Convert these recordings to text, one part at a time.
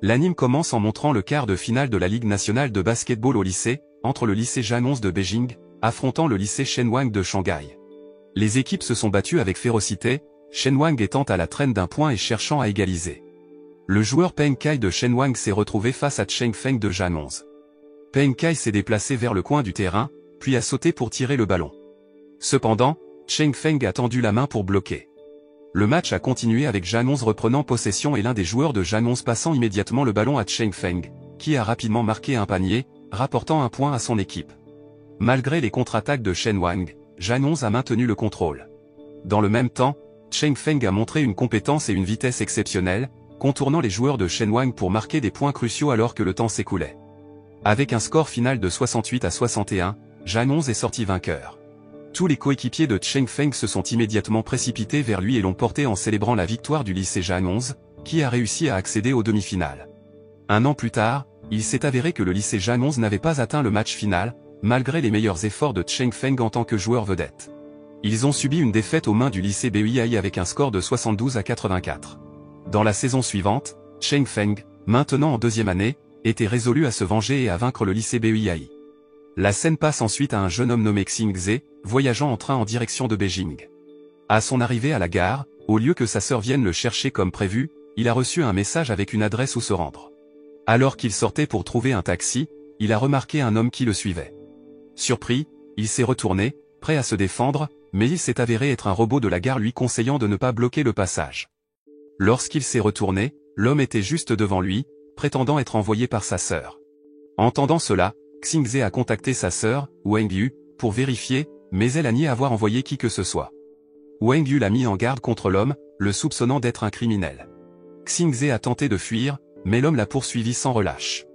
L'anime commence en montrant le quart de finale de la Ligue nationale de basketball au lycée, entre le lycée Jan de Beijing, affrontant le lycée Shenwang de Shanghai. Les équipes se sont battues avec férocité, Shenwang étant à la traîne d'un point et cherchant à égaliser. Le joueur Peng Kai de Shenwang s'est retrouvé face à Cheng Feng de Jan. Peng Kai s'est déplacé vers le coin du terrain, puis a sauté pour tirer le ballon. Cependant, Cheng Feng a tendu la main pour bloquer. Le match a continué avec Jan reprenant possession et l'un des joueurs de Jan passant immédiatement le ballon à Cheng Feng, qui a rapidement marqué un panier, rapportant un point à son équipe. Malgré les contre-attaques de Shenwang, Jan a maintenu le contrôle. Dans le même temps, Cheng Feng a montré une compétence et une vitesse exceptionnelles, contournant les joueurs de Shenwang pour marquer des points cruciaux alors que le temps s'écoulait. Avec un score final de 68-61, Jan est sorti vainqueur. Tous les coéquipiers de Cheng Feng se sont immédiatement précipités vers lui et l'ont porté en célébrant la victoire du lycée Jan, qui a réussi à accéder aux demi-finales. Un an plus tard, il s'est avéré que le lycée Jan n'avait pas atteint le match final, malgré les meilleurs efforts de Cheng Feng en tant que joueur vedette. Ils ont subi une défaite aux mains du lycée BEIAI avec un score de 72-84. Dans la saison suivante, Cheng Feng, maintenant en deuxième année, était résolu à se venger et à vaincre le lycée BEIAI. La scène passe ensuite à un jeune homme nommé Xingze, voyageant en train en direction de Beijing. À son arrivée à la gare, au lieu que sa sœur vienne le chercher comme prévu, il a reçu un message avec une adresse où se rendre. Alors qu'il sortait pour trouver un taxi, il a remarqué un homme qui le suivait. Surpris, il s'est retourné, prêt à se défendre, mais il s'est avéré être un robot de la gare lui conseillant de ne pas bloquer le passage. Lorsqu'il s'est retourné, l'homme était juste devant lui, prétendant être envoyé par sa sœur. Entendant cela, Xingze a contacté sa sœur, Wang Yu, pour vérifier, mais elle a nié avoir envoyé qui que ce soit. Wang Yu l'a mis en garde contre l'homme, le soupçonnant d'être un criminel. Xingze a tenté de fuir, mais l'homme l'a poursuivi sans relâche.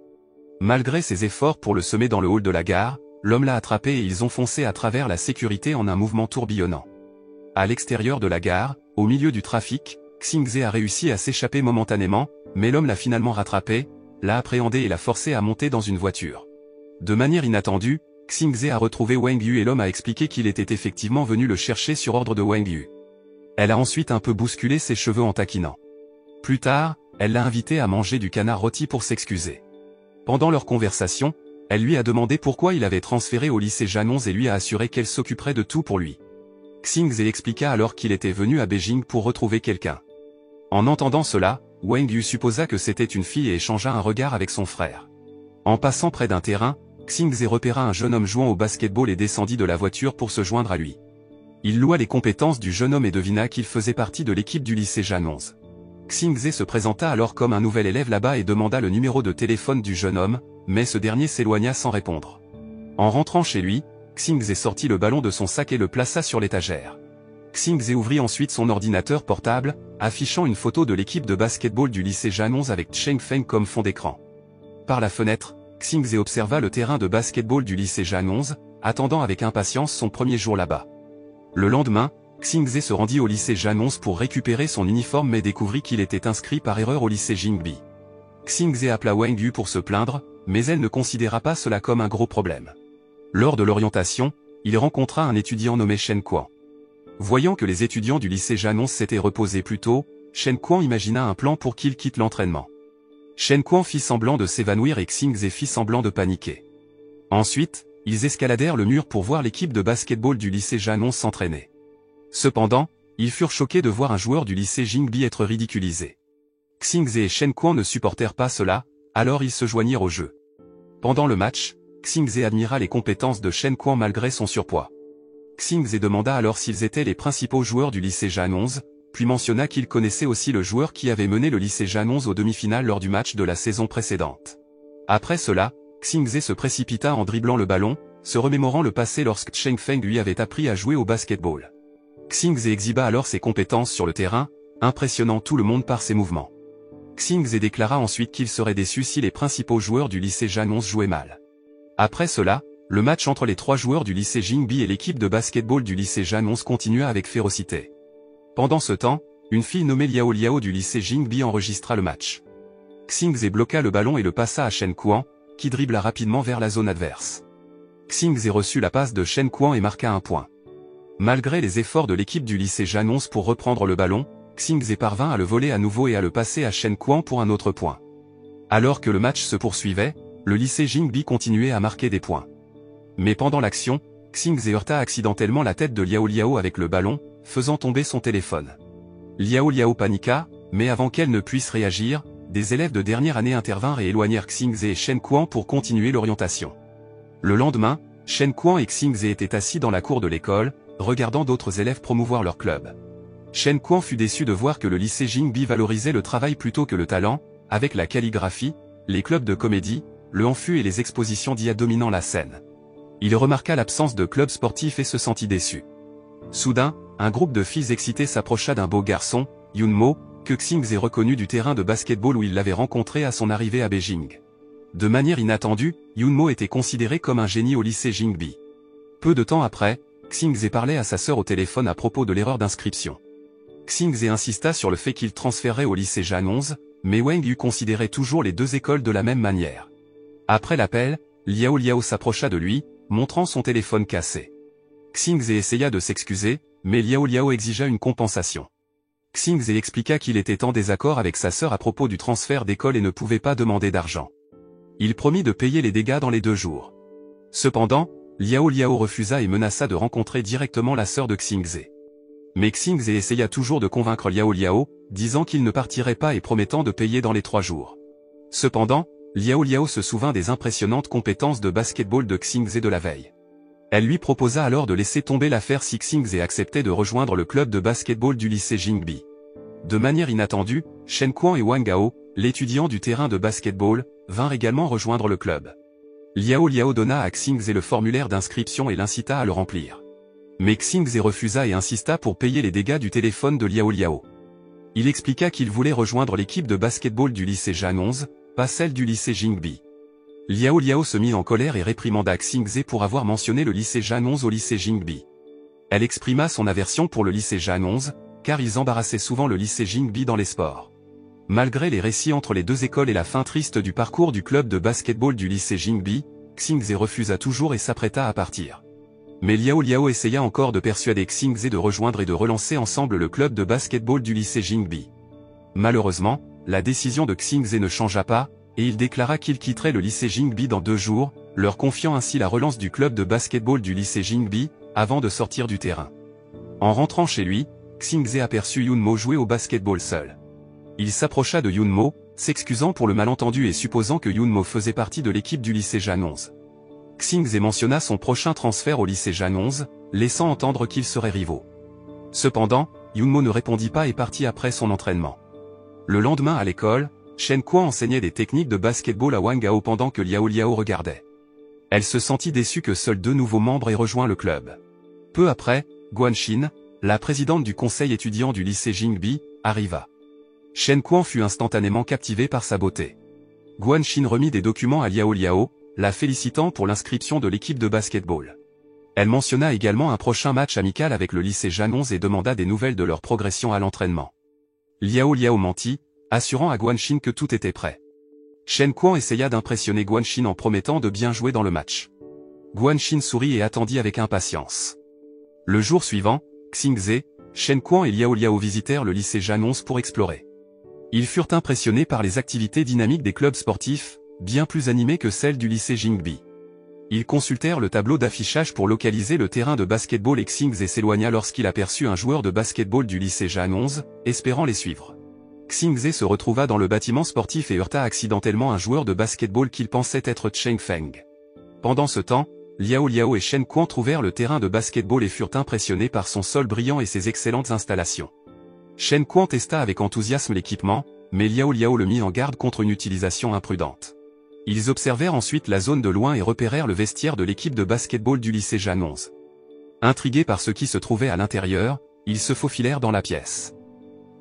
Malgré ses efforts pour le semer dans le hall de la gare, l'homme l'a attrapé et ils ont foncé à travers la sécurité en un mouvement tourbillonnant. À l'extérieur de la gare, au milieu du trafic, Xingze a réussi à s'échapper momentanément, mais l'homme l'a finalement rattrapé, l'a appréhendé et l'a forcé à monter dans une voiture. De manière inattendue, Xingze a retrouvé Wang Yu et l'homme a expliqué qu'il était effectivement venu le chercher sur ordre de Wang Yu. Elle a ensuite un peu bousculé ses cheveux en taquinant. Plus tard, elle l'a invité à manger du canard rôti pour s'excuser. Pendant leur conversation, elle lui a demandé pourquoi il avait transféré au lycée Jan et lui a assuré qu'elle s'occuperait de tout pour lui. Xingze expliqua alors qu'il était venu à Beijing pour retrouver quelqu'un. En entendant cela, Wang Yu supposa que c'était une fille et échangea un regard avec son frère. En passant près d'un terrain, Xingze repéra un jeune homme jouant au basketball et descendit de la voiture pour se joindre à lui. Il loua les compétences du jeune homme et devina qu'il faisait partie de l'équipe du lycée Jan. Xingze se présenta alors comme un nouvel élève là-bas et demanda le numéro de téléphone du jeune homme, mais ce dernier s'éloigna sans répondre. En rentrant chez lui, Xingze sortit le ballon de son sac et le plaça sur l'étagère. Xingze ouvrit ensuite son ordinateur portable, affichant une photo de l'équipe de basketball du lycée Jan avec Cheng Feng comme fond d'écran. Par la fenêtre, Xingze observa le terrain de basketball du lycée Jan, attendant avec impatience son premier jour là-bas. Le lendemain, Xingze se rendit au lycée Jan pour récupérer son uniforme mais découvrit qu'il était inscrit par erreur au lycée Jingbi. Xingze appela Wang Yu pour se plaindre, mais elle ne considéra pas cela comme un gros problème. Lors de l'orientation, il rencontra un étudiant nommé Shen Kuan. Voyant que les étudiants du lycée Jan s'étaient reposés plus tôt, Shen Kuan imagina un plan pour qu'il quitte l'entraînement. Shen Kuan fit semblant de s'évanouir et Xingze fit semblant de paniquer. Ensuite, ils escaladèrent le mur pour voir l'équipe de basketball du lycée Jan s'entraîner. Cependant, ils furent choqués de voir un joueur du lycée Jingbi être ridiculisé. Xingze et Shen Kuan ne supportèrent pas cela, alors ils se joignirent au jeu. Pendant le match, Xingze admira les compétences de Shen Kuan malgré son surpoids. Xingze demanda alors s'ils étaient les principaux joueurs du lycée Jan, puis mentionna qu'il connaissait aussi le joueur qui avait mené le lycée Jan aux demi-finales lors du match de la saison précédente. Après cela, Xingze se précipita en dribblant le ballon, se remémorant le passé lorsque Cheng Feng lui avait appris à jouer au basketball. Xingze exhiba alors ses compétences sur le terrain, impressionnant tout le monde par ses mouvements. Xingze déclara ensuite qu'il serait déçu si les principaux joueurs du lycée Jan jouaient mal. Après cela, le match entre les trois joueurs du lycée Jingbi et l'équipe de basketball du lycée Jan continua avec férocité. Pendant ce temps, une fille nommée Liao Liao du lycée Jingbi enregistra le match. Xingze bloqua le ballon et le passa à Shen Kuan, qui dribbla rapidement vers la zone adverse. Xingze reçut la passe de Shen Kuan et marqua un point. Malgré les efforts de l'équipe du lycée Jan pour reprendre le ballon, Xingze parvint à le voler à nouveau et à le passer à Shen Kuan pour un autre point. Alors que le match se poursuivait, le lycée Jingbi continuait à marquer des points. Mais pendant l'action, Xingze heurta accidentellement la tête de Liao Liao avec le ballon, faisant tomber son téléphone. Liao Liao paniqua, mais avant qu'elle ne puisse réagir, des élèves de dernière année intervinrent et éloignèrent Xingze et Shen Kuan pour continuer l'orientation. Le lendemain, Shen Kuan et Xingze étaient assis dans la cour de l'école, regardant d'autres élèves promouvoir leur club. Shen Kuan fut déçu de voir que le lycée Jingbi valorisait le travail plutôt que le talent, avec la calligraphie, les clubs de comédie, le hanfu et les expositions d'IA dominant la scène. Il remarqua l'absence de clubs sportifs et se sentit déçu. Soudain, un groupe de filles excitées s'approcha d'un beau garçon, Yunmo, que Xingze reconnut du terrain de basketball où il l'avait rencontré à son arrivée à Beijing. De manière inattendue, Yunmo était considéré comme un génie au lycée Jingbi. Peu de temps après, Xingze parlait à sa sœur au téléphone à propos de l'erreur d'inscription. Xingze insista sur le fait qu'il transférerait au lycée Jan 11, mais Wang Yu considérait toujours les deux écoles de la même manière. Après l'appel, Liao Liao s'approcha de lui, montrant son téléphone cassé. Xingze essaya de s'excuser, mais Liao Liao exigea une compensation. Xingze expliqua qu'il était en désaccord avec sa sœur à propos du transfert d'école et ne pouvait pas demander d'argent. Il promit de payer les dégâts dans les 2 jours. Cependant, Liao Liao refusa et menaça de rencontrer directement la sœur de Xingze. Mais Xingze essaya toujours de convaincre Liao Liao, disant qu'il ne partirait pas et promettant de payer dans les 3 jours. Cependant, Liao Liao se souvint des impressionnantes compétences de basketball de Xingze de la veille. Elle lui proposa alors de laisser tomber l'affaire si Xingze acceptait de rejoindre le club de basketball du lycée Jingbi. De manière inattendue, Shen Kuan et Wang Gao, l'étudiant du terrain de basketball, vinrent également rejoindre le club. Liao Liao donna à Xingze le formulaire d'inscription et l'incita à le remplir. Mais Xingze refusa et insista pour payer les dégâts du téléphone de Liao Liao. Il expliqua qu'il voulait rejoindre l'équipe de basketball du lycée Jan 11, pas celle du lycée Jingbi. Liao Liao se mit en colère et réprimanda Xingze pour avoir mentionné le lycée Jan 11 au lycée Jingbi. Elle exprima son aversion pour le lycée Jan 11, car ils embarrassaient souvent le lycée Jingbi dans les sports. Malgré les récits entre les deux écoles et la fin triste du parcours du club de basketball du lycée Jingbi, Xingze refusa toujours et s'apprêta à partir. Mais Liao Liao essaya encore de persuader Xingze de rejoindre et de relancer ensemble le club de basketball du lycée Jingbi. Malheureusement, la décision de Xingze ne changea pas, et il déclara qu'il quitterait le lycée Jingbi dans 2 jours, leur confiant ainsi la relance du club de basketball du lycée Jingbi, avant de sortir du terrain. En rentrant chez lui, Xingze aperçut Yunmo jouer au basketball seul. Il s'approcha de Yunmo, s'excusant pour le malentendu et supposant que Yunmo faisait partie de l'équipe du lycée Jan 11. Xingze mentionna son prochain transfert au lycée Jan 11, laissant entendre qu'ils seraient rivaux. Cependant, Yunmo ne répondit pas et partit après son entraînement. Le lendemain à l'école, Shen Kuan enseignait des techniques de basketball à Wang Gao pendant que Liao Liao regardait. Elle se sentit déçue que seuls 2 nouveaux membres aient rejoint le club. Peu après, Guanxin, la présidente du conseil étudiant du lycée Jingbi, arriva. Shen Kuan fut instantanément captivé par sa beauté. Guanxin remit des documents à Liao Liao, la félicitant pour l'inscription de l'équipe de basketball. Elle mentionna également un prochain match amical avec le lycée Jan 11 et demanda des nouvelles de leur progression à l'entraînement. Liao Liao mentit, assurant à Guanxin que tout était prêt. Shen Kuan essaya d'impressionner Guanxin en promettant de bien jouer dans le match. Guanxin sourit et attendit avec impatience. Le jour suivant, Xingze, Shen Kuan et Liao Liao visitèrent le lycée Jan 11 pour explorer. Ils furent impressionnés par les activités dynamiques des clubs sportifs, bien plus animées que celles du lycée Jingbi. Ils consultèrent le tableau d'affichage pour localiser le terrain de basketball et Xingze s'éloigna lorsqu'il aperçut un joueur de basketball du lycée Jan 11, espérant les suivre. Xingze se retrouva dans le bâtiment sportif et heurta accidentellement un joueur de basketball qu'il pensait être Cheng Feng. Pendant ce temps, Liao Liao et Shen Kuan trouvèrent le terrain de basketball et furent impressionnés par son sol brillant et ses excellentes installations. Shen Kuan testa avec enthousiasme l'équipement, mais Liao Liao le mit en garde contre une utilisation imprudente. Ils observèrent ensuite la zone de loin et repérèrent le vestiaire de l'équipe de basketball du lycée Jan 11. Intrigués par ce qui se trouvait à l'intérieur, ils se faufilèrent dans la pièce.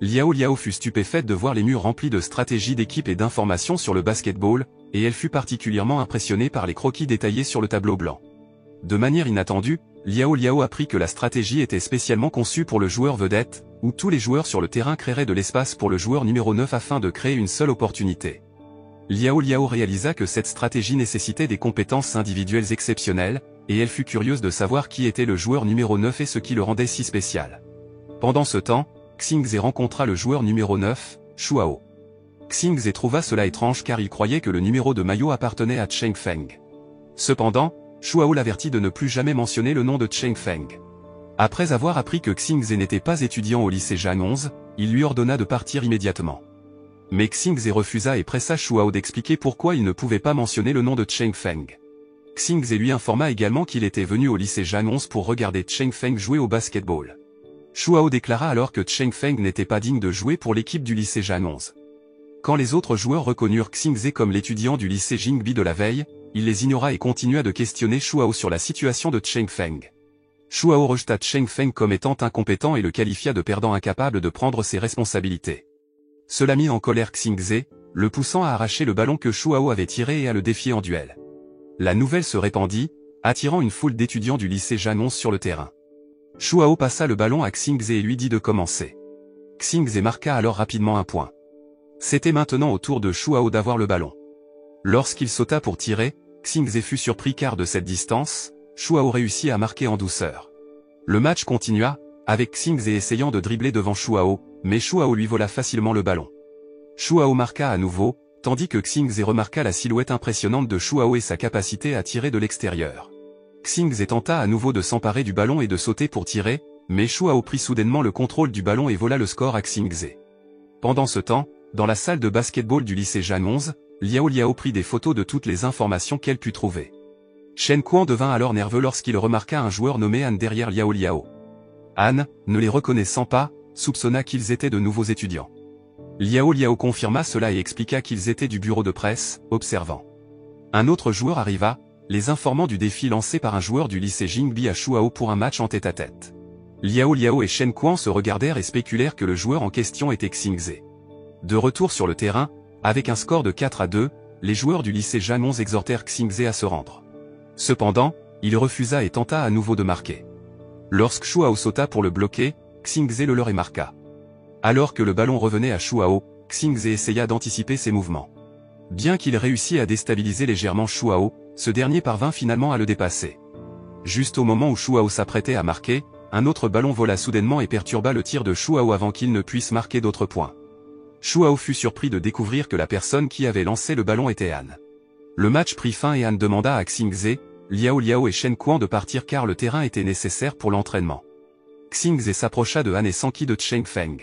Liao Liao fut stupéfaite de voir les murs remplis de stratégies d'équipe et d'informations sur le basketball, et elle fut particulièrement impressionnée par les croquis détaillés sur le tableau blanc. De manière inattendue, Liao Liao apprit que la stratégie était spécialement conçue pour le joueur vedette, où tous les joueurs sur le terrain créeraient de l'espace pour le joueur numéro 9 afin de créer une seule opportunité. Liao Liao réalisa que cette stratégie nécessitait des compétences individuelles exceptionnelles, et elle fut curieuse de savoir qui était le joueur numéro 9 et ce qui le rendait si spécial. Pendant ce temps, Xingze rencontra le joueur numéro 9, Shuao. Xingze trouva cela étrange car il croyait que le numéro de maillot appartenait à Cheng Feng. Cependant, Shuao l'avertit de ne plus jamais mentionner le nom de Cheng Feng. Après avoir appris que Xingze n'était pas étudiant au lycée Jan 11, il lui ordonna de partir immédiatement. Mais Xingze refusa et pressa Shuao d'expliquer pourquoi il ne pouvait pas mentionner le nom de Cheng Feng. Xingze lui informa également qu'il était venu au lycée Jan 11 pour regarder Cheng Feng jouer au basketball. Shuao déclara alors que Cheng Feng n'était pas digne de jouer pour l'équipe du lycée Jan 11. Quand les autres joueurs reconnurent Xingze comme l'étudiant du lycée Jingbi de la veille, il les ignora et continua de questionner Shuao sur la situation de Cheng Feng. Shuao rejeta Cheng Feng comme étant incompétent et le qualifia de perdant incapable de prendre ses responsabilités. Cela mit en colère Xingze, le poussant à arracher le ballon que Shuao avait tiré et à le défier en duel. La nouvelle se répandit, attirant une foule d'étudiants du lycée Jan 11 sur le terrain. Shuao passa le ballon à Xingze et lui dit de commencer. Xingze marqua alors rapidement un point. C'était maintenant au tour de Shuao d'avoir le ballon. Lorsqu'il sauta pour tirer, Xingze fut surpris car de cette distance, Shuao réussit à marquer en douceur. Le match continua, avec Xingze essayant de dribbler devant Shuao, mais Shuao lui vola facilement le ballon. Shuao marqua à nouveau, tandis que Xingze remarqua la silhouette impressionnante de Shuao et sa capacité à tirer de l'extérieur. Xingze tenta à nouveau de s'emparer du ballon et de sauter pour tirer, mais Shuao prit soudainement le contrôle du ballon et vola le score à Xingze. Pendant ce temps, dans la salle de basketball du lycée Jan 11, Liao Liao prit des photos de toutes les informations qu'elle put trouver. Shen Kuan devint alors nerveux lorsqu'il remarqua un joueur nommé Han derrière Liao Liao. Han, ne les reconnaissant pas, soupçonna qu'ils étaient de nouveaux étudiants. Liao Liao confirma cela et expliqua qu'ils étaient du bureau de presse, observant. Un autre joueur arriva, les informant du défi lancé par un joueur du lycée Jingbi à Shuao pour un match en tête-à-tête. Liao Liao et Shen Kuan se regardèrent et spéculèrent que le joueur en question était Xingze. De retour sur le terrain, avec un score de 4-2, les joueurs du lycée Jan 11 exhortèrent Xingze à se rendre. Cependant, il refusa et tenta à nouveau de marquer. Lorsque Shuao sauta pour le bloquer, Xingze le leur et marqua. Alors que le ballon revenait à Shuao, Xingze essaya d'anticiper ses mouvements. Bien qu'il réussit à déstabiliser légèrement Shuao, ce dernier parvint finalement à le dépasser. Juste au moment où Shuao s'apprêtait à marquer, un autre ballon vola soudainement et perturba le tir de Shuao avant qu'il ne puisse marquer d'autres points. Shuao fut surpris de découvrir que la personne qui avait lancé le ballon était Han. Le match prit fin et Han demanda à Xingze, Liao Liao et Shen Kuan de partir car le terrain était nécessaire pour l'entraînement. Xingze s'approcha de Han et s'enquit de Cheng Feng.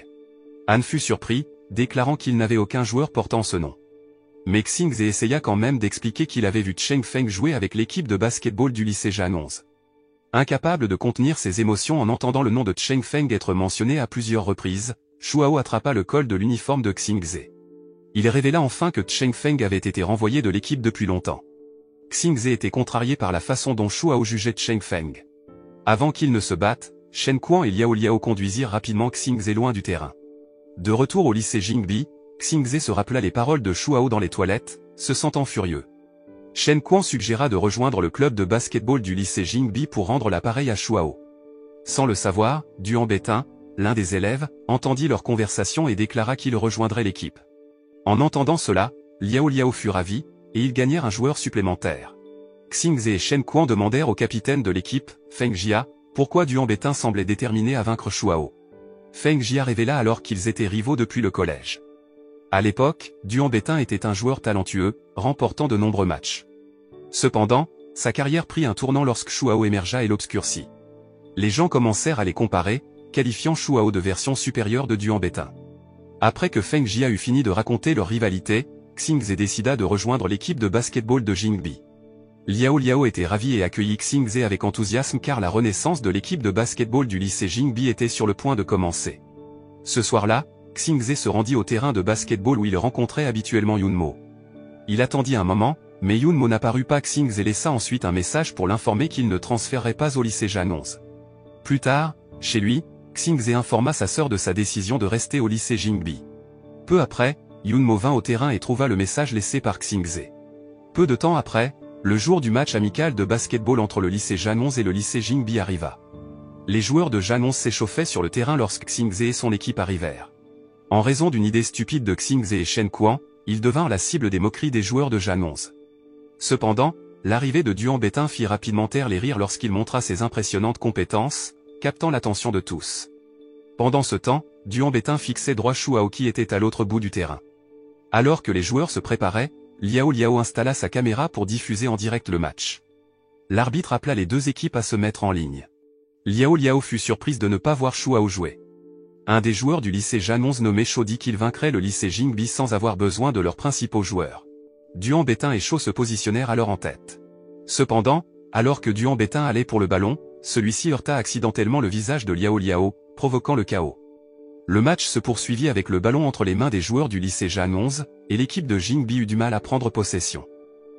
Han fut surpris, déclarant qu'il n'avait aucun joueur portant ce nom. Mais Xingze essaya quand même d'expliquer qu'il avait vu Cheng Feng jouer avec l'équipe de basketball du lycée Jan 11. Incapable de contenir ses émotions en entendant le nom de Cheng Feng être mentionné à plusieurs reprises, Shuao attrapa le col de l'uniforme de Xingze. Il révéla enfin que Cheng Feng avait été renvoyé de l'équipe depuis longtemps. Xingze était contrarié par la façon dont Shuao jugeait Cheng Feng. Avant qu'ils ne se battent, Shen Kuan et Liao Liao conduisirent rapidement Xingze loin du terrain. De retour au lycée Jingbi, Xingze se rappela les paroles de Shuao dans les toilettes, se sentant furieux. Shen Kuan suggéra de rejoindre le club de basketball du lycée Jingbi pour rendre l'appareil à Shuao. Sans le savoir, Duan Betin, l'un des élèves, entendit leur conversation et déclara qu'il rejoindrait l'équipe. En entendant cela, Liao Liao fut ravi, et ils gagnèrent un joueur supplémentaire. Xingze et Shen Kuan demandèrent au capitaine de l'équipe, Feng Jia, pourquoi Duan Betin semblait déterminé à vaincre Shuao. Feng Jia révéla alors qu'ils étaient rivaux depuis le collège. À l'époque, Duan Betin était un joueur talentueux, remportant de nombreux matchs. Cependant, sa carrière prit un tournant lorsque Shuao émergea et l'obscurcit. Les gens commencèrent à les comparer, qualifiant Shuao de version supérieure de Duan Betin. Après que Feng Jia eut fini de raconter leur rivalité, Xingze décida de rejoindre l'équipe de basketball de Jingbi. Liao Liao était ravi et accueillit Xingze avec enthousiasme car la renaissance de l'équipe de basketball du lycée Jingbi était sur le point de commencer. Ce soir-là, Xingze se rendit au terrain de basketball où il rencontrait habituellement Yunmo. Il attendit un moment, mais Yunmo n'apparut pas. Xingze laissa ensuite un message pour l'informer qu'il ne transférerait pas au lycée Jan 11. Plus tard, chez lui, Xingze informa sa sœur de sa décision de rester au lycée Jingbi. Peu après, Yunmo vint au terrain et trouva le message laissé par Xingze. Peu de temps après, le jour du match amical de basketball entre le lycée Jan 11 et le lycée Jingbi arriva. Les joueurs de Jan 11 s'échauffaient sur le terrain lorsque Xingze et son équipe arrivèrent. En raison d'une idée stupide de Xingze et Shen Kuan, ils devinrent la cible des moqueries des joueurs de Jan 11. Cependant, l'arrivée de Duan Betin fit rapidement taire les rires lorsqu'il montra ses impressionnantes compétences, captant l'attention de tous. Pendant ce temps, Duan Betin fixait droit Shuao qui était à l'autre bout du terrain. Alors que les joueurs se préparaient, Liao Liao installa sa caméra pour diffuser en direct le match. L'arbitre appela les deux équipes à se mettre en ligne. Liao Liao fut surprise de ne pas voir Shuao jouer. Un des joueurs du lycée Janons nommé Shou dit qu'il vaincrait le lycée Jingbi sans avoir besoin de leurs principaux joueurs. Duan Betin et Shou se positionnèrent alors en tête. Cependant, alors que Duan Betin allait pour le ballon, celui-ci heurta accidentellement le visage de Liao Liao, provoquant le chaos. Le match se poursuivit avec le ballon entre les mains des joueurs du lycée Janons, et l'équipe de Jingbi eut du mal à prendre possession.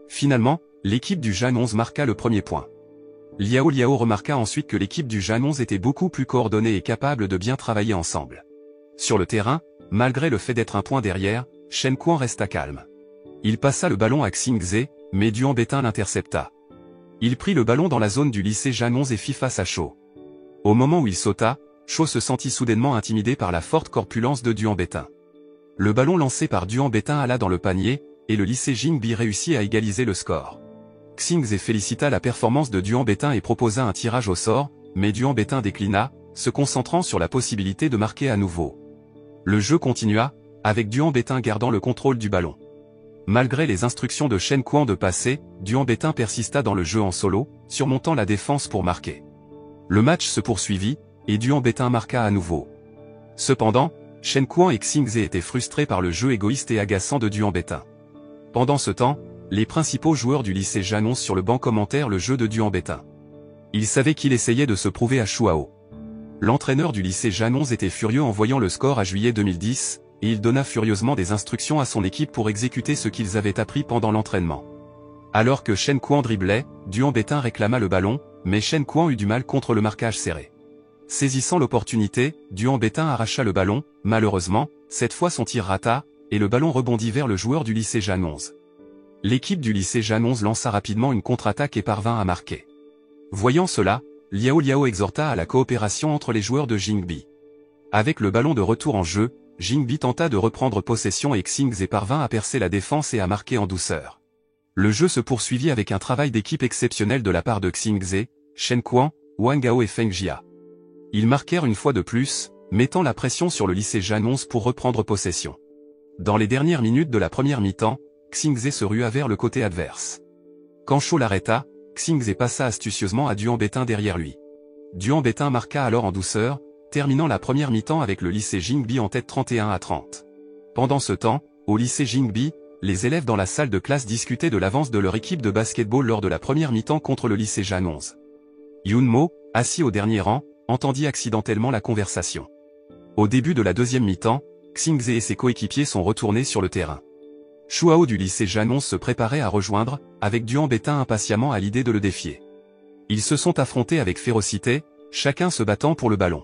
Finalement, l'équipe du Janons marqua le premier point. Liao Liao remarqua ensuite que l'équipe du Janons était beaucoup plus coordonnée et capable de bien travailler ensemble. Sur le terrain, malgré le fait d'être un point derrière, Shen Quan resta calme. Il passa le ballon à Xingze, mais Duan Betin l'intercepta. Il prit le ballon dans la zone du lycée Janons et fit face à Shou. Au moment où il sauta, Shou se sentit soudainement intimidé par la forte corpulence de Duan Betin. Le ballon lancé par Duan Betin alla dans le panier, et le lycée Jingbi réussit à égaliser le score. Xingze félicita la performance de Duan Betin et proposa un tirage au sort, mais Duan Betin déclina, se concentrant sur la possibilité de marquer à nouveau. Le jeu continua, avec Duan Betin gardant le contrôle du ballon. Malgré les instructions de Shen Quan de passer, Duan Betin persista dans le jeu en solo, surmontant la défense pour marquer. Le match se poursuivit, et Duan Betin marqua à nouveau. Cependant, Shen Quan et Xingze étaient frustrés par le jeu égoïste et agaçant de Duan Betin. Pendant ce temps, les principaux joueurs du lycée Janons sur le banc commentèrent le jeu de Duan Betin. Ils savaient qu'il essayait de se prouver à Shuao. L'entraîneur du lycée Janons était furieux en voyant le score à juillet 2010, et il donna furieusement des instructions à son équipe pour exécuter ce qu'ils avaient appris pendant l'entraînement. Alors que Shen Quan driblait, Duan Betin réclama le ballon, mais Shen Quan eut du mal contre le marquage serré. Saisissant l'opportunité, Duan Betin arracha le ballon, malheureusement, cette fois son tir rata, et le ballon rebondit vers le joueur du lycée Janons. L'équipe du lycée Janons lança rapidement une contre-attaque et parvint à marquer. Voyant cela, Liao Liao exhorta à la coopération entre les joueurs de Jingbi. Avec le ballon de retour en jeu, Jingbi tenta de reprendre possession et Xingze parvint à percer la défense et à marquer en douceur. Le jeu se poursuivit avec un travail d'équipe exceptionnel de la part de Xingze, Shen Quan, Wang Gao et Feng Jia. Ils marquèrent une fois de plus, mettant la pression sur le lycée Janons pour reprendre possession. Dans les dernières minutes de la première mi-temps, Xingze se rua vers le côté adverse. Quand Shou l'arrêta, Xingze passa astucieusement à Duan Betin derrière lui. Duan Betin marqua alors en douceur, terminant la première mi-temps avec le lycée Jingbi en tête 31-30. Pendant ce temps, au lycée Jingbi, les élèves dans la salle de classe discutaient de l'avance de leur équipe de basketball lors de la première mi-temps contre le lycée Janons. Yunmo, assis au dernier rang, entendit accidentellement la conversation. Au début de la deuxième mi-temps, Xingze et ses coéquipiers sont retournés sur le terrain. Shuao du lycée Janons se préparait à rejoindre, avec Duan Betin impatiemment à l'idée de le défier. Ils se sont affrontés avec férocité, chacun se battant pour le ballon.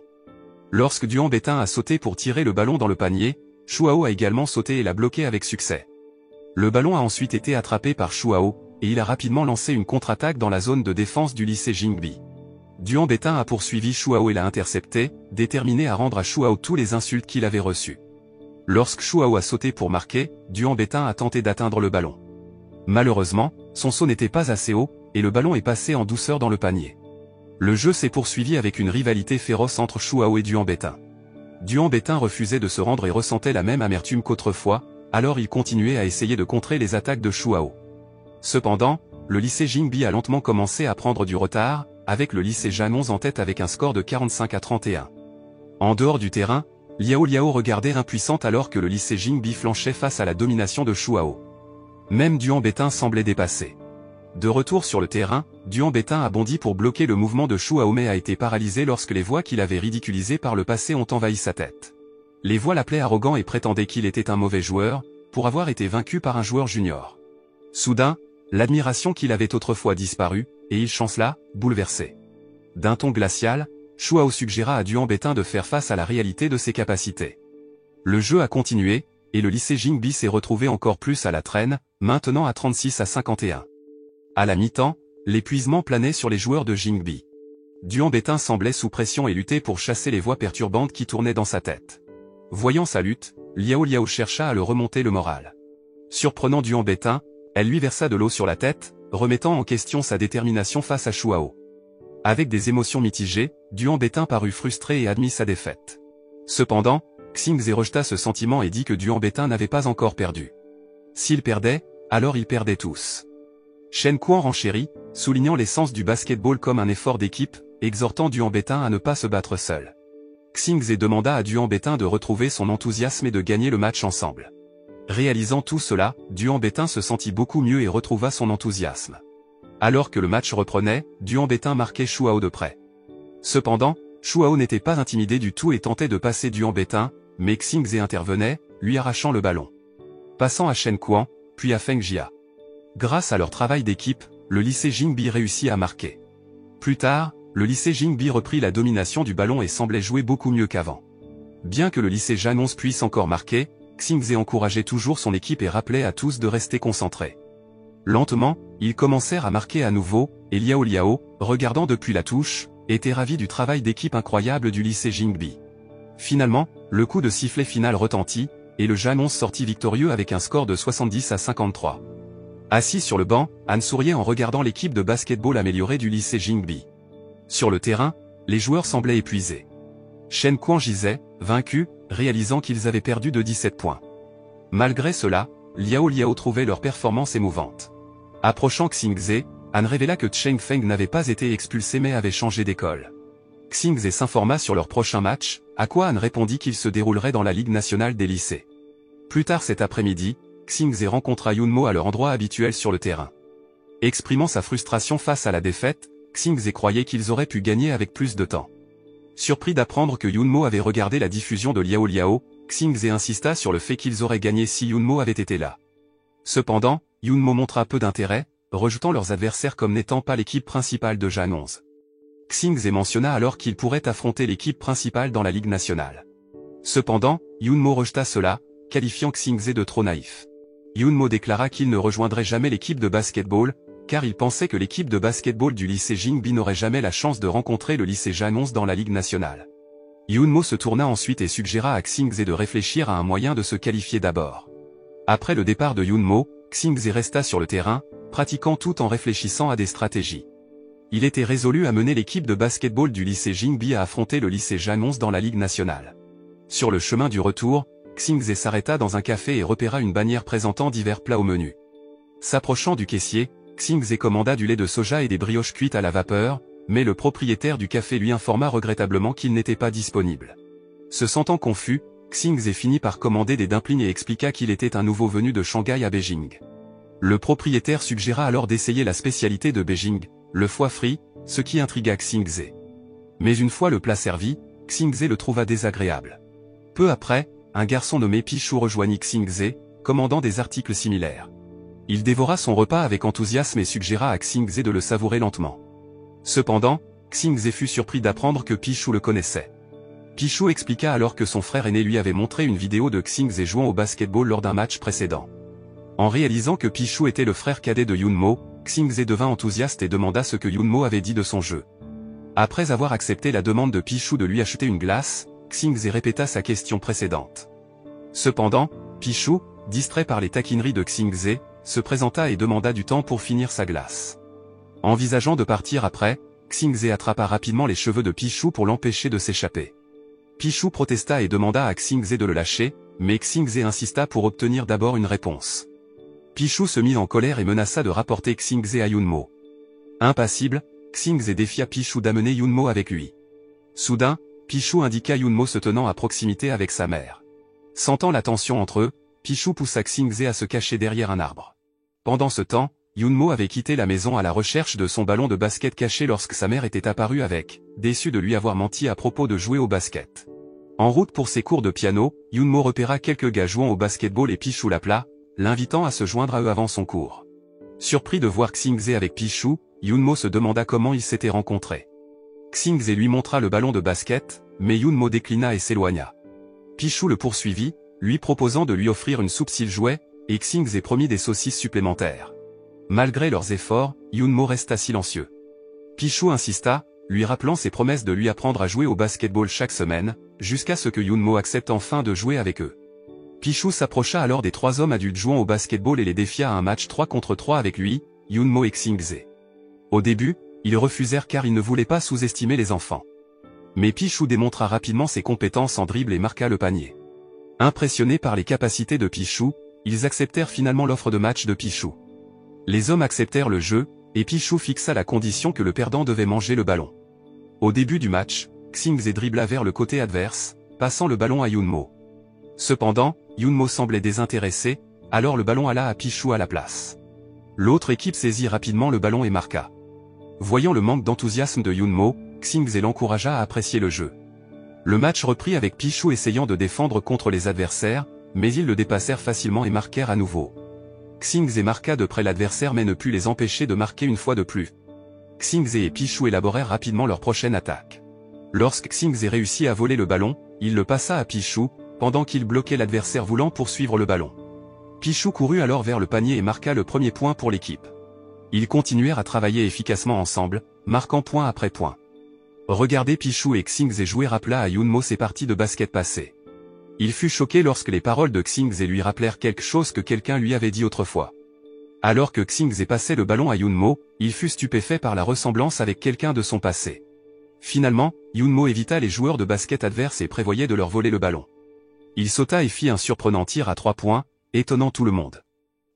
Lorsque Duan Betin a sauté pour tirer le ballon dans le panier, Shuao a également sauté et l'a bloqué avec succès. Le ballon a ensuite été attrapé par Shuao, et il a rapidement lancé une contre-attaque dans la zone de défense du lycée Jingbi. Duan Betin a poursuivi Shuao et l'a intercepté, déterminé à rendre à Shuao tous les insultes qu'il avait reçus. Lorsque Shuao a sauté pour marquer, Duan Betin a tenté d'atteindre le ballon. Malheureusement, son saut n'était pas assez haut, et le ballon est passé en douceur dans le panier. Le jeu s'est poursuivi avec une rivalité féroce entre Shuao et Duan Betin. Duan Betin refusait de se rendre et ressentait la même amertume qu'autrefois, alors il continuait à essayer de contrer les attaques de Shuao. Cependant, le lycée Jingbi a lentement commencé à prendre du retard, avec le lycée Janons en tête avec un score de 45-31. En dehors du terrain, Liao Liao regardait impuissante alors que le lycée Jingbi flanchait face à la domination de Shuao. Même Duan Betin semblait dépassé. De retour sur le terrain, Duan Betin a bondi pour bloquer le mouvement de Shuao mais a été paralysé lorsque les voix qu'il avait ridiculisées par le passé ont envahi sa tête. Les voix l'appelaient arrogant et prétendaient qu'il était un mauvais joueur, pour avoir été vaincu par un joueur junior. Soudain, l'admiration qu'il avait autrefois disparu, et il chancela, bouleversé. D'un ton glacial, Shuao suggéra à Duan Betin de faire face à la réalité de ses capacités. Le jeu a continué, et le lycée Jingbi s'est retrouvé encore plus à la traîne, maintenant à 36-51. À la mi-temps, l'épuisement planait sur les joueurs de Jingbi. Duan Betin semblait sous pression et luttait pour chasser les voix perturbantes qui tournaient dans sa tête. Voyant sa lutte, Liao Liao chercha à le remonter le moral. Surprenant Duan Betin, elle lui versa de l'eau sur la tête, remettant en question sa détermination face à Shuao. Avec des émotions mitigées, Duan Betin parut frustré et admit sa défaite. Cependant, Xingze rejeta ce sentiment et dit que Duan Betin n'avait pas encore perdu. S'ils perdaient, alors ils perdaient tous. Shen Kuan renchérit, soulignant l'essence du basketball comme un effort d'équipe, exhortant Duan Betin à ne pas se battre seul. Xingze demanda à Duan Betin de retrouver son enthousiasme et de gagner le match ensemble. Réalisant tout cela, Duan Betin se sentit beaucoup mieux et retrouva son enthousiasme. Alors que le match reprenait, Duan Betin marquait Shuao de près. Cependant, Shuao n'était pas intimidé du tout et tentait de passer Duan Betin, mais Xingze intervenait, lui arrachant le ballon. Passant à Shen Kuan, puis à Feng Jia. Grâce à leur travail d'équipe, le lycée Jingbi réussit à marquer. Plus tard, le lycée Jingbi reprit la domination du ballon et semblait jouer beaucoup mieux qu'avant. Bien que le lycée Janons puisse encore marquer, Xingze encourageait toujours son équipe et rappelait à tous de rester concentrés. Lentement, ils commencèrent à marquer à nouveau, et Liao Liao, regardant depuis la touche, était ravi du travail d'équipe incroyable du lycée Jingbi. Finalement, le coup de sifflet final retentit, et le Janons sortit victorieux avec un score de 70-53. Assis sur le banc, Han souriait en regardant l'équipe de basketball améliorée du lycée Jingbi. Sur le terrain, les joueurs semblaient épuisés. Shen Kuan gisait, vaincu, réalisant qu'ils avaient perdu de 17 points. Malgré cela, Liao Liao trouvait leur performance émouvante. Approchant Xingze, Han révéla que Cheng Feng n'avait pas été expulsé mais avait changé d'école. Xingze s'informa sur leur prochain match, à quoi Han répondit qu'il se déroulerait dans la Ligue nationale des lycées. Plus tard cet après-midi, Xingze rencontra Yunmo à leur endroit habituel sur le terrain. Exprimant sa frustration face à la défaite, Xingze croyait qu'ils auraient pu gagner avec plus de temps. Surpris d'apprendre que Yunmo avait regardé la diffusion de Liao Liao, Xingze insista sur le fait qu'ils auraient gagné si Yunmo avait été là. Cependant, Yunmo montra peu d'intérêt, rejetant leurs adversaires comme n'étant pas l'équipe principale de Janons. Xingze mentionna alors qu'ils pourraient affronter l'équipe principale dans la Ligue nationale. Cependant, Yunmo rejeta cela, qualifiant Xingze de trop naïf. Yunmo déclara qu'il ne rejoindrait jamais l'équipe de basketball, car il pensait que l'équipe de basketball du lycée Jingbi n'aurait jamais la chance de rencontrer le lycée Janons dans la Ligue nationale. Yunmo se tourna ensuite et suggéra à Xingze de réfléchir à un moyen de se qualifier d'abord. Après le départ de Yunmo, Xingze resta sur le terrain, pratiquant tout en réfléchissant à des stratégies. Il était résolu à mener l'équipe de basketball du lycée Jingbi à affronter le lycée Janons dans la Ligue nationale. Sur le chemin du retour, Xingze s'arrêta dans un café et repéra une bannière présentant divers plats au menu. S'approchant du caissier, Xingze commanda du lait de soja et des brioches cuites à la vapeur, mais le propriétaire du café lui informa regrettablement qu'il n'était pas disponible. Se sentant confus, Xingze finit par commander des dumplings et expliqua qu'il était un nouveau venu de Shanghai à Beijing. Le propriétaire suggéra alors d'essayer la spécialité de Beijing, le foie frit, ce qui intrigua Xingze. Mais une fois le plat servi, Xingze le trouva désagréable. Peu après, un garçon nommé Pichou rejoignit Xingze, commandant des articles similaires. Il dévora son repas avec enthousiasme et suggéra à Xingze de le savourer lentement. Cependant, Xingze fut surpris d'apprendre que Pichou le connaissait. Pichou expliqua alors que son frère aîné lui avait montré une vidéo de Xingze jouant au basketball lors d'un match précédent. En réalisant que Pichou était le frère cadet de Yunmo, Xingze devint enthousiaste et demanda ce que Yunmo avait dit de son jeu. Après avoir accepté la demande de Pichou de lui acheter une glace, Xingze répéta sa question précédente. Cependant, Pichou, distrait par les taquineries de Xingze, se présenta et demanda du temps pour finir sa glace. Envisageant de partir après, Xingze attrapa rapidement les cheveux de Pichou pour l'empêcher de s'échapper. Pichou protesta et demanda à Xingze de le lâcher, mais Xingze insista pour obtenir d'abord une réponse. Pichou se mit en colère et menaça de rapporter Xingze à Yunmo. Impassible, Xingze défia Pichou d'amener Yunmo avec lui. Soudain, Pichou indiqua Yunmo se tenant à proximité avec sa mère. Sentant la tension entre eux, Pichou poussa Xingze à se cacher derrière un arbre. Pendant ce temps, Yunmo avait quitté la maison à la recherche de son ballon de basket caché lorsque sa mère était apparue avec, déçue de lui avoir menti à propos de jouer au basket. En route pour ses cours de piano, Yunmo repéra quelques gars jouant au basketball et Pichou l'appela, l'invitant à se joindre à eux avant son cours. Surpris de voir Xingze avec Pichou, Yunmo se demanda comment ils s'étaient rencontrés. Xingze lui montra le ballon de basket, mais Yunmo déclina et s'éloigna. Pichou le poursuivit, lui proposant de lui offrir une soupe s'il jouait, et Xingze promit des saucisses supplémentaires. Malgré leurs efforts, Yunmo resta silencieux. Pichou insista, lui rappelant ses promesses de lui apprendre à jouer au basketball chaque semaine, jusqu'à ce que Yunmo accepte enfin de jouer avec eux. Pichou s'approcha alors des trois hommes adultes jouant au basketball et les défia à un match 3 contre 3 avec lui, Yunmo et Xingze. Au début, ils refusèrent car ils ne voulaient pas sous-estimer les enfants. Mais Pichou démontra rapidement ses compétences en dribble et marqua le panier. Impressionné par les capacités de Pichou, ils acceptèrent finalement l'offre de match de Pichou. Les hommes acceptèrent le jeu, et Pichou fixa la condition que le perdant devait manger le ballon. Au début du match, Xingze dribbla vers le côté adverse, passant le ballon à Yunmo. Cependant, Yunmo semblait désintéressé, alors le ballon alla à Pichou à la place. L'autre équipe saisit rapidement le ballon et marqua. Voyant le manque d'enthousiasme de Yunmo, Xingze l'encouragea à apprécier le jeu. Le match reprit avec Pichou essayant de défendre contre les adversaires, mais ils le dépassèrent facilement et marquèrent à nouveau. Xingze marqua de près l'adversaire mais ne put les empêcher de marquer une fois de plus. Xingze et Pichou élaborèrent rapidement leur prochaine attaque. Lorsque Xingze réussit à voler le ballon, il le passa à Pichou, pendant qu'il bloquait l'adversaire voulant poursuivre le ballon. Pichou courut alors vers le panier et marqua le premier point pour l'équipe. Ils continuèrent à travailler efficacement ensemble, marquant point après point. Regarder Pichou et Xingze jouer rappela à Yunmo ses parties de basket passées. Il fut choqué lorsque les paroles de Xingze lui rappelèrent quelque chose que quelqu'un lui avait dit autrefois. Alors que Xingze passait le ballon à Yunmo, il fut stupéfait par la ressemblance avec quelqu'un de son passé. Finalement, Yunmo évita les joueurs de basket adverses et prévoyait de leur voler le ballon. Il sauta et fit un surprenant tir à 3 points, étonnant tout le monde.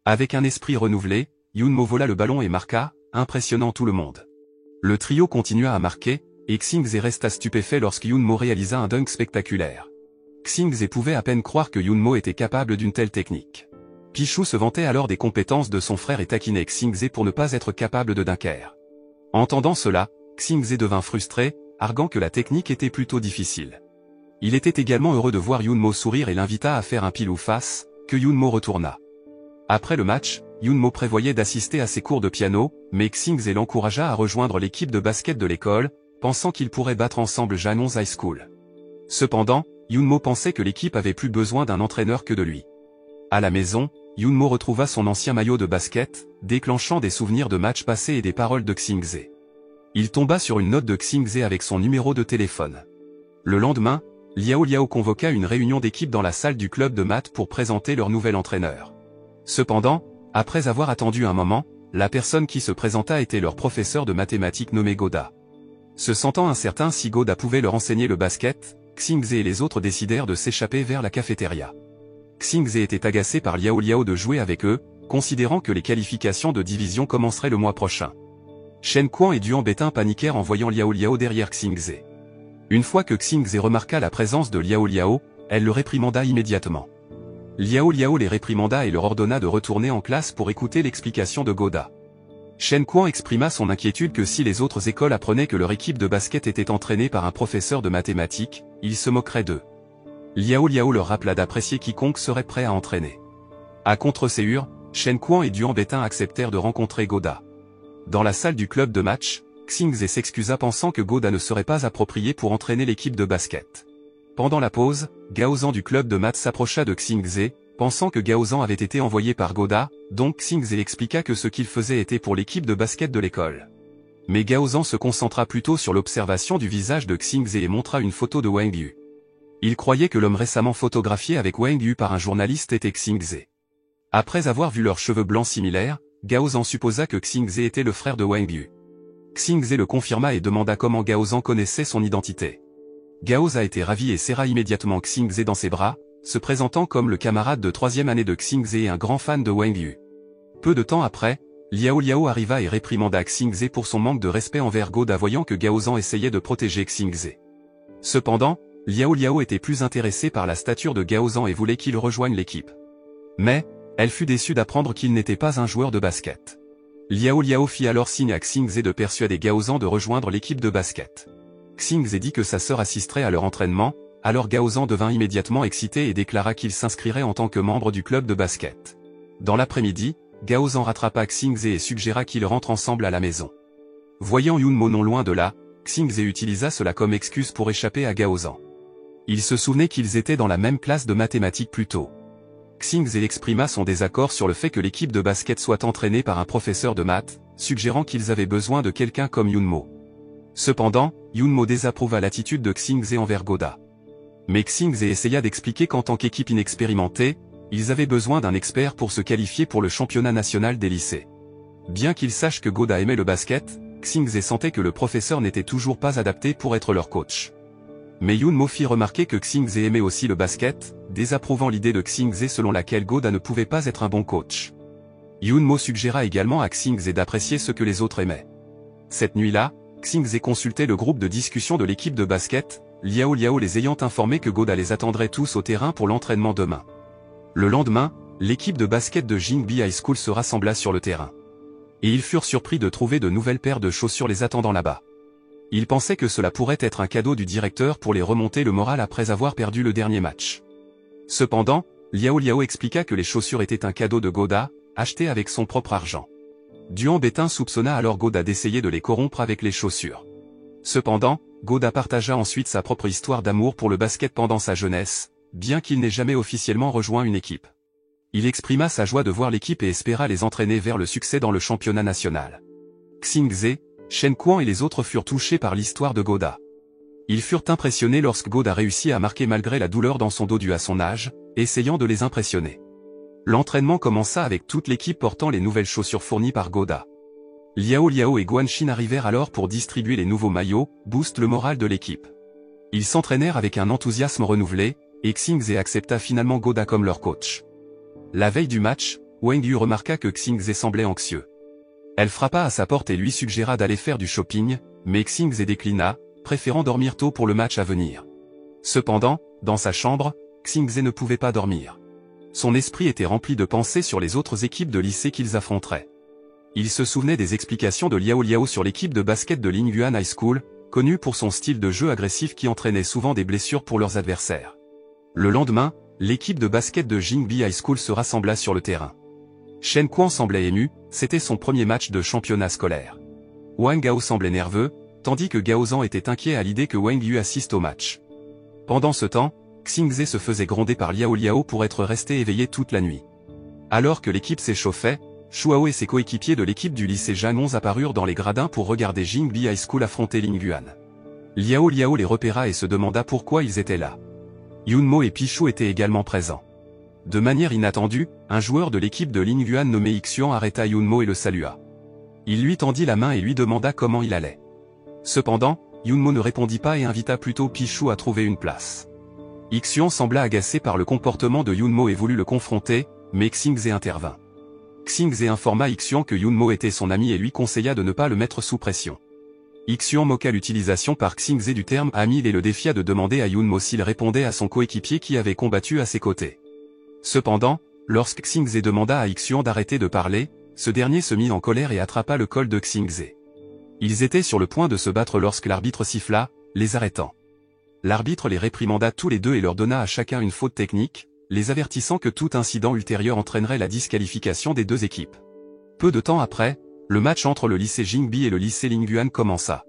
Avec un esprit renouvelé, Yunmo vola le ballon et marqua, impressionnant tout le monde. Le trio continua à marquer, et Xingze resta stupéfait lorsque Yunmo réalisa un dunk spectaculaire. Xingze pouvait à peine croire que Yunmo était capable d'une telle technique. Pichou se vantait alors des compétences de son frère et taquinait Xingze pour ne pas être capable de dunker. Entendant cela, Xingze devint frustré, arguant que la technique était plutôt difficile. Il était également heureux de voir Yunmo sourire et l'invita à faire un pile ou face, que Yunmo retourna. Après le match, Yunmo prévoyait d'assister à ses cours de piano, mais Xingze l'encouragea à rejoindre l'équipe de basket de l'école, pensant qu'ils pourraient battre ensemble Janons High School. Cependant, Yunmo pensait que l'équipe avait plus besoin d'un entraîneur que de lui. À la maison, Yunmo retrouva son ancien maillot de basket, déclenchant des souvenirs de matchs passés et des paroles de Xingze. Il tomba sur une note de Xingze avec son numéro de téléphone. Le lendemain, Liao Liao convoqua une réunion d'équipe dans la salle du club de maths pour présenter leur nouvel entraîneur. Cependant, après avoir attendu un moment, la personne qui se présenta était leur professeur de mathématiques nommé Goda. Se sentant incertain si Goda pouvait leur enseigner le basket, Xingze et les autres décidèrent de s'échapper vers la cafétéria. Xingze était agacé par Liao Liao de jouer avec eux, considérant que les qualifications de division commenceraient le mois prochain. Shen Quan et Duan Betin paniquèrent en voyant Liao Liao derrière Xingze. Une fois que Xingze remarqua la présence de Liao Liao, elle le réprimanda immédiatement. Liao Liao les réprimanda et leur ordonna de retourner en classe pour écouter l'explication de Goda. Shen Quan exprima son inquiétude que si les autres écoles apprenaient que leur équipe de basket était entraînée par un professeur de mathématiques, ils se moqueraient d'eux. Liao Liao leur rappela d'apprécier quiconque serait prêt à entraîner. À contre-séure, Shen Quan et Duan Betin acceptèrent de rencontrer Goda. Dans la salle du club de match, Xingze s'excusa pensant que Goda ne serait pas approprié pour entraîner l'équipe de basket. Pendant la pause, Gaozan du club de maths s'approcha de Xingze, pensant que Gaozan avait été envoyé par Goda, donc Xingze expliqua que ce qu'il faisait était pour l'équipe de basket de l'école. Mais Gaozan se concentra plutôt sur l'observation du visage de Xingze et montra une photo de Wang Yu. Il croyait que l'homme récemment photographié avec Wang Yu par un journaliste était Xingze. Après avoir vu leurs cheveux blancs similaires, Gaozan supposa que Xingze était le frère de Wang Yu. Xingze le confirma et demanda comment Gaozan connaissait son identité. Gao a été ravi et serra immédiatement Xingze dans ses bras, se présentant comme le camarade de 3e année de Xingze et un grand fan de Wang Yu. Peu de temps après, Liao Liao arriva et réprimanda Xingze pour son manque de respect envers Goda voyant que Gaozan essayait de protéger Xingze. Cependant, Liao Liao était plus intéressée par la stature de Gaozan et voulait qu'il rejoigne l'équipe. Mais, elle fut déçue d'apprendre qu'il n'était pas un joueur de basket. Liao Liao fit alors signe à Xingze de persuader Gaozan de rejoindre l'équipe de basket. Xingze dit que sa sœur assisterait à leur entraînement, alors Gaozan devint immédiatement excité et déclara qu'il s'inscrirait en tant que membre du club de basket. Dans l'après-midi, Gaozan rattrapa Xingze et suggéra qu'ils rentrent ensemble à la maison. Voyant Yunmo non loin de là, Xingze utilisa cela comme excuse pour échapper à Gaozan. Il se souvenait qu'ils étaient dans la même classe de mathématiques plus tôt. Xingze exprima son désaccord sur le fait que l'équipe de basket soit entraînée par un professeur de maths, suggérant qu'ils avaient besoin de quelqu'un comme Yunmo. Cependant, Yunmo désapprouva l'attitude de Xingze envers Goda. Mais Xingze essaya d'expliquer qu'en tant qu'équipe inexpérimentée, ils avaient besoin d'un expert pour se qualifier pour le championnat national des lycées. Bien qu'il sache que Goda aimait le basket, Xingze sentait que le professeur n'était toujours pas adapté pour être leur coach. Mais Yunmo fit remarquer que Xingze aimait aussi le basket, désapprouvant l'idée de Xingze selon laquelle Goda ne pouvait pas être un bon coach. Yunmo suggéra également à Xingze d'apprécier ce que les autres aimaient. Cette nuit-là, Xingze consultait le groupe de discussion de l'équipe de basket, Liao Liao les ayant informés que Goda les attendrait tous au terrain pour l'entraînement demain. Le lendemain, l'équipe de basket de Jingbi High School se rassembla sur le terrain. Et ils furent surpris de trouver de nouvelles paires de chaussures les attendant là-bas. Ils pensaient que cela pourrait être un cadeau du directeur pour les remonter le moral après avoir perdu le dernier match. Cependant, Liao Liao expliqua que les chaussures étaient un cadeau de Goda, acheté avec son propre argent. Duan Betin soupçonna alors Goda d'essayer de les corrompre avec les chaussures. Cependant, Goda partagea ensuite sa propre histoire d'amour pour le basket pendant sa jeunesse, bien qu'il n'ait jamais officiellement rejoint une équipe. Il exprima sa joie de voir l'équipe et espéra les entraîner vers le succès dans le championnat national. Xingze, Shen Kuan et les autres furent touchés par l'histoire de Goda. Ils furent impressionnés lorsque Goda réussit à marquer malgré la douleur dans son dos due à son âge, essayant de les impressionner. L'entraînement commença avec toute l'équipe portant les nouvelles chaussures fournies par Goda. Liao Liao et Guanxin arrivèrent alors pour distribuer les nouveaux maillots, boost le moral de l'équipe. Ils s'entraînèrent avec un enthousiasme renouvelé, et Xingze accepta finalement Goda comme leur coach. La veille du match, Wang Yu remarqua que Xingze semblait anxieux. Elle frappa à sa porte et lui suggéra d'aller faire du shopping, mais Xingze déclina, préférant dormir tôt pour le match à venir. Cependant, dans sa chambre, Xingze ne pouvait pas dormir. Son esprit était rempli de pensées sur les autres équipes de lycée qu'ils affronteraient. Il se souvenait des explications de Liao Liao sur l'équipe de basket de Lingyuan High School, connue pour son style de jeu agressif qui entraînait souvent des blessures pour leurs adversaires. Le lendemain, l'équipe de basket de Jingbi High School se rassembla sur le terrain. Shen Kuan semblait ému, c'était son premier match de championnat scolaire. Wang Gao semblait nerveux, tandis que Gao Zhang était inquiet à l'idée que Wang Yu assiste au match. Pendant ce temps, Xingze se faisait gronder par Liao Liao pour être resté éveillé toute la nuit. Alors que l'équipe s'échauffait, Shuao et ses coéquipiers de l'équipe du lycée Janons apparurent dans les gradins pour regarder Jingbi High School affronter Lingyuan. Liao Liao les repéra et se demanda pourquoi ils étaient là. Yunmo et Pichou étaient également présents. De manière inattendue, un joueur de l'équipe de Lingyuan nommé Ixian arrêta Yunmo et le salua. Il lui tendit la main et lui demanda comment il allait. Cependant, Yunmo ne répondit pas et invita plutôt Pichou à trouver une place. Ixian sembla agacé par le comportement de Yunmo et voulut le confronter, mais Xingze intervint. Xingze informa Ixian que Yunmo était son ami et lui conseilla de ne pas le mettre sous pression. Ixian moqua l'utilisation par Xingze du terme ami et le défia de demander à Yunmo s'il répondait à son coéquipier qui avait combattu à ses côtés. Cependant, lorsque Xingze demanda à Ixian d'arrêter de parler, ce dernier se mit en colère et attrapa le col de Xingze. Ils étaient sur le point de se battre lorsque l'arbitre siffla, les arrêtant. L'arbitre les réprimanda tous les deux et leur donna à chacun une faute technique, les avertissant que tout incident ultérieur entraînerait la disqualification des deux équipes. Peu de temps après, le match entre le lycée Jingbi et le lycée Lingyuan commença.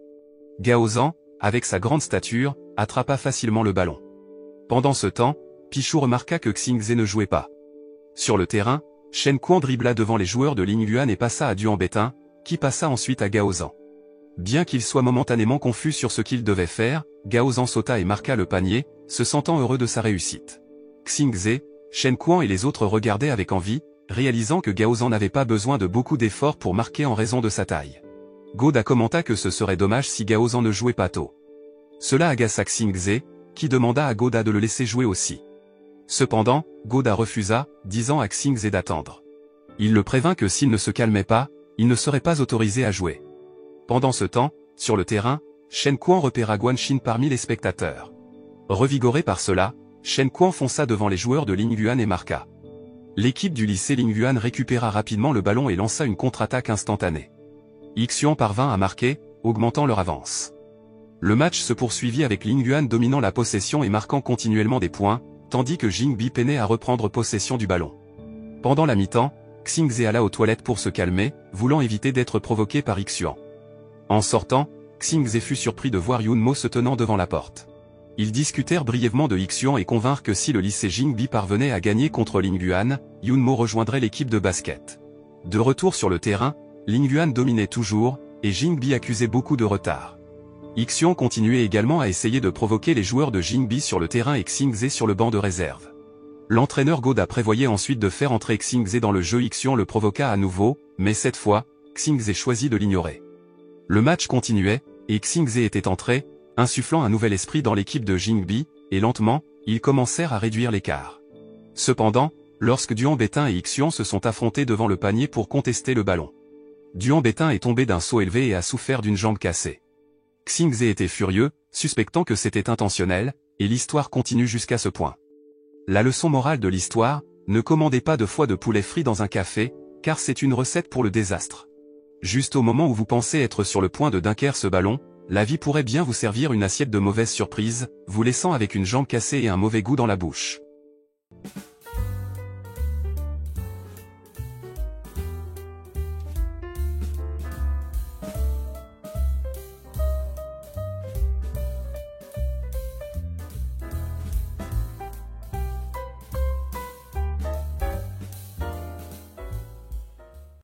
Gao Zhang, avec sa grande stature, attrapa facilement le ballon. Pendant ce temps, Pichou remarqua que Xingze ne jouait pas. Sur le terrain, Shen Kuan dribbla devant les joueurs de Lingyuan et passa à Duan Betin, qui passa ensuite à Gao Zhang. Bien qu'il soit momentanément confus sur ce qu'il devait faire, Gao Zhang sauta et marqua le panier, se sentant heureux de sa réussite. Xingze, Shen Kuan et les autres regardaient avec envie, réalisant que Gao Zhang n'avait pas besoin de beaucoup d'efforts pour marquer en raison de sa taille. Goda commenta que ce serait dommage si Gao Zhang ne jouait pas tôt. Cela agaça Xingze, qui demanda à Goda de le laisser jouer aussi. Cependant, Goda refusa, disant à Xingze d'attendre. Il le prévint que s'il ne se calmait pas, il ne serait pas autorisé à jouer. Pendant ce temps, sur le terrain, Shen Kuan repéra Guanxin parmi les spectateurs. Revigoré par cela, Shen Kuan fonça devant les joueurs de Lingyuan et marqua. L'équipe du lycée Lingyuan récupéra rapidement le ballon et lança une contre-attaque instantanée. Ixian parvint à marquer, augmentant leur avance. Le match se poursuivit avec Lingyuan dominant la possession et marquant continuellement des points, tandis que Jingbi peinait à reprendre possession du ballon. Pendant la mi-temps, Xingze alla aux toilettes pour se calmer, voulant éviter d'être provoqué par Ixian. En sortant, Xingze fut surpris de voir Yunmo se tenant devant la porte. Ils discutèrent brièvement de Ixian et convinrent que si le lycée Jingbi parvenait à gagner contre Lingyuan, Yunmo rejoindrait l'équipe de basket. De retour sur le terrain, Lingyuan dominait toujours, et Jingbi accusait beaucoup de retard. Ixian continuait également à essayer de provoquer les joueurs de Jingbi sur le terrain et Xingze sur le banc de réserve. L'entraîneur Goda prévoyait ensuite de faire entrer Xingze dans le jeu. Ixian le provoqua à nouveau, mais cette fois, Xingze choisit de l'ignorer. Le match continuait, et Xingze était entré, insufflant un nouvel esprit dans l'équipe de Jingbi, et lentement, Ils commencèrent à réduire l'écart. Cependant, lorsque Duan Bétain et Ixion se sont affrontés devant le panier pour contester le ballon, Duan Bétain est tombé d'un saut élevé et a souffert d'une jambe cassée. Xingze était furieux, suspectant que c'était intentionnel, et l'histoire continue jusqu'à ce point. La leçon morale de l'histoire, ne commandez pas 2 fois de poulet frit dans un café, car c'est une recette pour le désastre. Juste au moment où vous pensez être sur le point de dunker ce ballon, la vie pourrait bien vous servir une assiette de mauvaise surprise, vous laissant avec une jambe cassée et un mauvais goût dans la bouche.